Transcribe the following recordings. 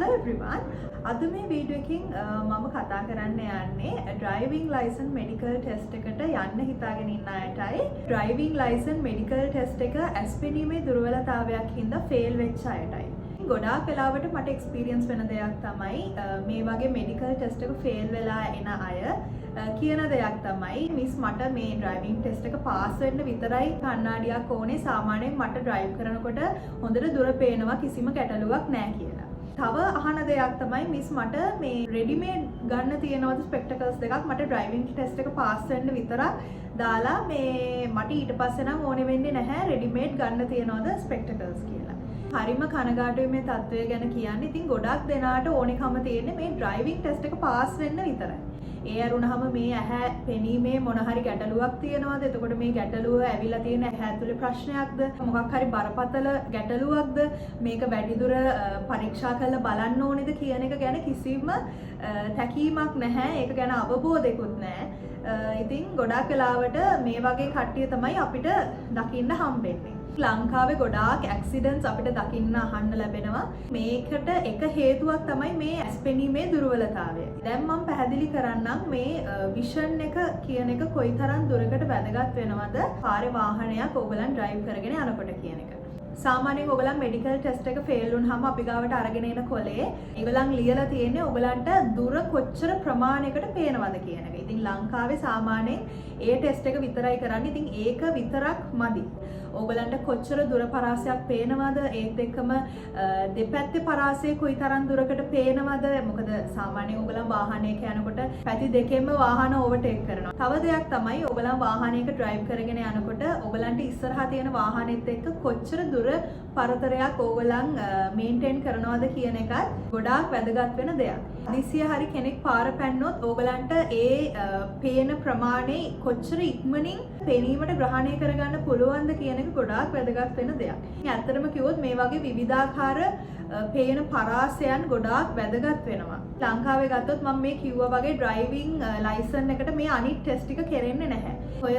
Hello everyone. අද මේ video එකකින් මම කතා කරන්න යන්නේ driving license medical test එකට යන්න හිතාගෙන ඉන්න අයටයි driving license medical test එක ඇස්පෙනීමේ දුර්වලතාවයක් හින්දා fail වෙච්ච අයටයි. ගොඩාක් වෙලාවට මට experience වෙන දෙයක් තමයි මේ වගේ medical test එක fail වෙලා එන අය කියන දෙයක් තමයි මිස් මට මේ driving test එක pass වෙන්න විතරයි කණ්ණාඩියක් ඕනේ සාමාන්‍යයෙන් මට drive කරනකොට හොඳට දුර පේනවා කිසිම ගැටලුවක් නැහැ කියලා. තව අහන දෙයක් තමයි මිස් මට මේ readymade ගන්න තියෙනවද spectacles දෙකක් මට driving test එක pass වෙන්න විතරක් දාලා මේ මට ඊට පස්සේ නම් ඕනේ වෙන්නේ නැහැ readymade ගන්න තියෙනවද spectacles කියලා. හරිම කනගාටුයි මේ තත්ත්වය ගැන කියන්නේ. ඉතින් ගොඩක් දෙනාට ඕනෙකම තියෙන්නේ මේ driving test එක pass වෙන්න විතරයි. ඒ අරුණාම මේ ඇහැ පෙනීමේ මොන හරි ගැටලුවක් තියෙනවද? එතකොට මේ ගැටලුව ඇවිල්ලා තියෙන ඇහැ ඇතුලේ ප්‍රශ්නයක්ද? මොකක් හරි බරපතල ගැටලුවක්ද? මේක වැඩිදුර පරීක්ෂා කරලා බලන්න ඕනේද කියන එක ගැන කිසිම තැකීමක් නැහැ. ඒක ගැන අවබෝධයක්වත් නැහැ. ඉතින් ගොඩක් වෙලාවට මේ වගේ කට්ටිය තමයි අපිට දකින්න හම්බෙන්නේ. ලංකාවේ ගොඩාක් ඇක්සිඩන්ට්ස් අපිට දකින්න අහන්න ලැබෙනවා. මේකට එක හේතුවක් තමයි මේ ඇස්පෙනීමේ දුර්වලතාවය. දැන් මම පැහැදිලි කරන්නම් මේ විෂන් එක කියන එක කොයිතරම් දුරකට වැදගත් වෙනවද පාරේ වාහනයක් ඕගලන් ඩ්‍රයිව් කරගෙන යනකොට කියන එක. සාමාන්‍යයෙන් ඔයගලන් මෙඩිකල් ටෙස්ට් එක ෆේල් වුණාම අපි ගාවට අරගෙන එන කොලේ ඒගොල්ලන් ලියලා තියෙන්නේ ඔයගලන්ට දුර කොච්චර ප්‍රමාණයකට පේනවද කියන එක. ඉතින් ලංකාවේ සාමාන්‍යයෙන් ඒ ටෙස්ට් එක විතරයි කරන්නේ. ඉතින් ඒක විතරක් මදි. ඔයගලන්ට කොච්චර දුර පරාසයක් පේනවද ඒත් එක්කම දෙපැත්තේ පරාසය කොයිතරම් දුරකට පේනවද? මොකද සාමාන්‍යයෙන් ඔයගලන් වාහනයක යනකොට පැති දෙකෙන්ම වාහන ඕවර්ටේක් කරනවා. තව දෙයක් තමයි ඔයගලන් වාහනයක ඩ්‍රයිව් කරගෙන යනකොට ඔයගලන්ට ඉස්සරහා තියෙන වාහනෙත් එක්ක කොච්චර දුර පරතරයක් ඕගලන් මේන්ටේන් කරනවද කියන එකත් ගොඩාක් වැදගත් වෙන දෙයක්. දිසිය හරි කෙනෙක් පාර පැන්නොත් ඕගලන්ට ඒ පේන ප්‍රමාණය කොච්චර ඉක්මනින් පෙනීමට ග්‍රහණය කරගන්න පුළුවන්ද කියන එක ගොඩාක් වැදගත් වෙන දෙයක්. ඇත්තටම කිව්වොත් මේ වගේ විවිධාකාර පේන පරාසයන් ගොඩාක් වැදගත් වෙනවා. ලංකාවේ ගත්තොත් මම මේ කිව්වා වගේ ඩ්‍රයිවිං ලයිසන් එකට මේ අනිත් ටෙස්ට් ටික කරෙන්නේ නැහැ. ඔය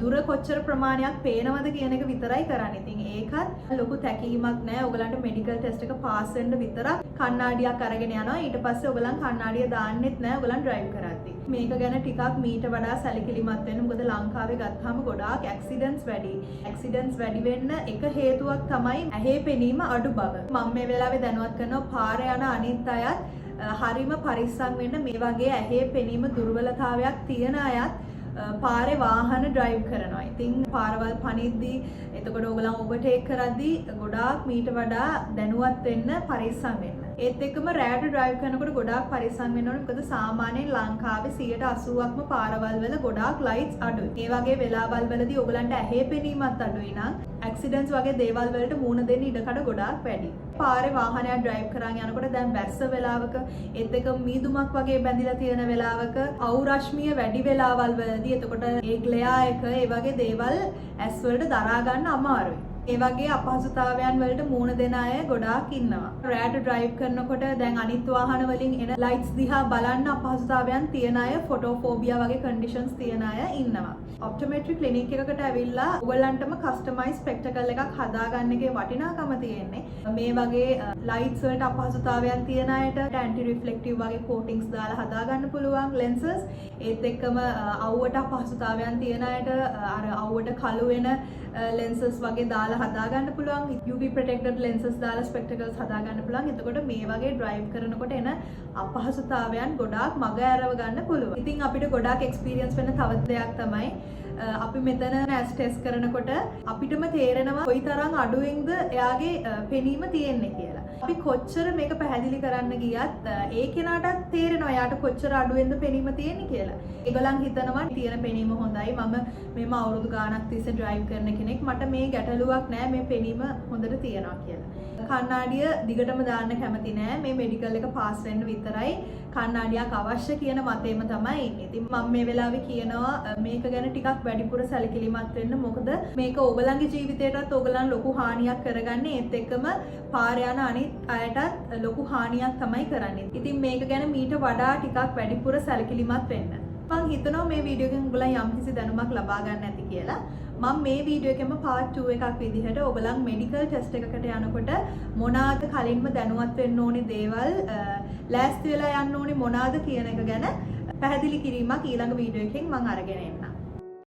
දුර කොච්චර ප්‍රමාණයක් පේනවද කියන එක විතරයි කරන්නේ. ඉතින් ඒකත් ලොකු තැකීමක් නැහැ. ඔයගලන්ට මෙඩිකල් ටෙස්ට් එක පාස් වෙන්න විතරක් කණ්ණාඩියක් අරගෙන යනවා. ඊට පස්සේ ඔයගලන් කණ්ණාඩිය දාන්නෙත් නැහැ ඔයගලන් ඩ්‍රයිව් කරද්දී. මේක ගැන ටිකක් මීට වඩා සැලකිලිමත් වෙන්න. මොකද ලංකාවේ ගත්තාම ගොඩාක් ඇක්සිඩන්ට්ස් වැඩි. ඇක්සිඩන්ට්ස් වැඩි වෙන්න එක හේතුවක් තමයි ඇහි පෙනීම අඩු බව. මම මේ වෙලාවේ දැනුවත් කරනවා පාරේ යන අනිත් අයත් හරිම පරිස්සම් වෙන්න. මේ වගේ ඇහි පෙනීම දුර්වලතාවයක් තියෙන අයත් පාරේ වාහන ඩ්‍රයිව් කරනවා. ඉතින් පාරවල් පනිද්දී එතකොට ඔයගලන් ඕවර්ටේක් කරද්දී ගොඩාක් මීට වඩා දැනුවත් වෙන්න පරිස්සම් වෙන්න. ඒත් එක්කම රෑට ඩ්‍රයිව් කරනකොට ගොඩාක් පරිස්සම් වෙන්න ඕනේ. මොකද සාමාන්‍යයෙන් ලංකාවේ 80%ක්ම පාරවල් වල ගොඩාක් ලයිට්ස් අඩුයි. ඒ වගේ වෙලාවල් වලදී ඔයගලන්ට ඇහි පෙනීමත් අඩුයි නම් ඇක්සිඩන්ට්ස් වගේ දේවල් වලට මුහුණ දෙන්න ඉඩකඩ ගොඩාක් වැඩි. පාරේ වාහනයක් ඩ්‍රයිව් කරන් යනකොට දැන් වැස්ස වෙලාවක ඒත් එක්ක මීදුමක් වගේ බැඳිලා තියෙන වෙලාවක අවු රශ්මිය වැඩි වෙලාවල් වලදී එතකොට ඒ ග්ලෙයා එක ඒ වගේ දේවල් ඇස් වලට දරා ගන්න අමාරුයි. ඒ වගේ අපහසුතාවයන් වලට මුහුණ දෙන අය ගොඩාක් ඉන්නවා. රෑට ඩ්‍රයිව් කරනකොට දැන් අනිත් වාහන වලින් එන ලයිට්ස් දිහා බලන්න අපහසුතාවයන් තියෙන අය, ෆොටෝෆෝබියා වගේ කන්ඩිෂන්ස් තියෙන අය ඉන්නවා. ඔප්ටොමෙට්‍රි ක්ලිනික් එකකට ඇවිල්ලා ඔයගලන්ටම කස්ටමයිස් ස්පෙක්ටකල් එකක් හදාගන්න එකේ වටිනාකම තියෙන්නේ. මේ වගේ ලයිට්ස් වලට අපහසුතාවයන් තියෙන අයට ඇන්ටි රිෆ්ලෙක්ටිව් වගේ කෝටින්ග්ස් දාලා හදාගන්න පුළුවන් ලෙන්සස්. ඒත් එක්කම අවුවට අපහසුතාවයන් තියෙන අයට අර අවුවට කළු වෙන ලෙන්සස් වගේ දාලා හදාගන්න පුළුවන්. UV protected lenses දාලා spectacles හදාගන්න පුළුවන්. එතකොට මේ වගේ drive කරනකොට එන අපහසුතාවයන් ගොඩාක් මග ඇරව ගන්න පුළුවන්. ඉතින් අපිට ගොඩාක් experience වෙන තවත් දෙයක් තමයි අපි මෙතන ඇස් ටෙස්ට් කරනකොට අපිටම තේරෙනවා කොයිතරම් අඩුවෙන්ද එයාගේ පෙනීම තියෙන්නේ කියලා. අපි කොච්චර මේක පැහැදිලි කරන්න ගියත් ඒ කෙනාටත් තේරෙනවා එයාට කොච්චර අඩුවෙන්ද පෙනීම තියෙන්නේ කියලා. ඒගොල්ලන් හිතනවා තියෙන පෙනීම හොඳයි. මම මෙම අවුරුදු ගාණක් තිස්සේ ඩ්‍රයිව් කරන කෙනෙක්. මට මේ ගැටලුවක් නෑ. මේ පෙනීම හොඳට තියෙනවා කියලා. කණ්ණාඩිය දිගටම දාන්න කැමති නෑ. මේ මෙඩිකල් එක පාස් වෙන්න විතරයි කණ්ණාඩියක් අවශ්‍ය කියන මතේම තමයි ඉන්නේ. ඉතින් මම මේ වෙලාවේ කියනවා මේක ගැන ටිකක් වැඩිපුර සැලකිලිමත් වෙන්න. මොකද මේක ඕගලන්ගේ ජීවිතයටත් ඕගලන් ලොකු හානියක් කරගන්නේ. ඒත් එක්කම පාර යන අනිත් අයටත් ලොකු හානියක් තමයි කරන්නේ. ඉතින් මේක ගැන මීට වඩා ටිකක් වැඩිපුර සැලකිලිමත් වෙන්න. මම හිතනවා මේ වීඩියෝ එකෙන් ඔයගලන් යම්කිසි දැනුමක් ලබා ගන්න ඇති කියලා. මම මේ වීඩියෝ එකෙම part 2 එකක් විදිහට ඔයගලන් මෙඩිකල් ටෙස්ට් එකකට යනකොට මොනවාද කලින්ම දැනුවත් වෙන්න ඕනේ දේවල් ලෑස්ති වෙලා යන්න ඕනේ මොනවාද කියන එක ගැන පැහැදිලි කිරීමක් ඊළඟ වීඩියෝ එකෙන් මම අරගෙන එන්නම්.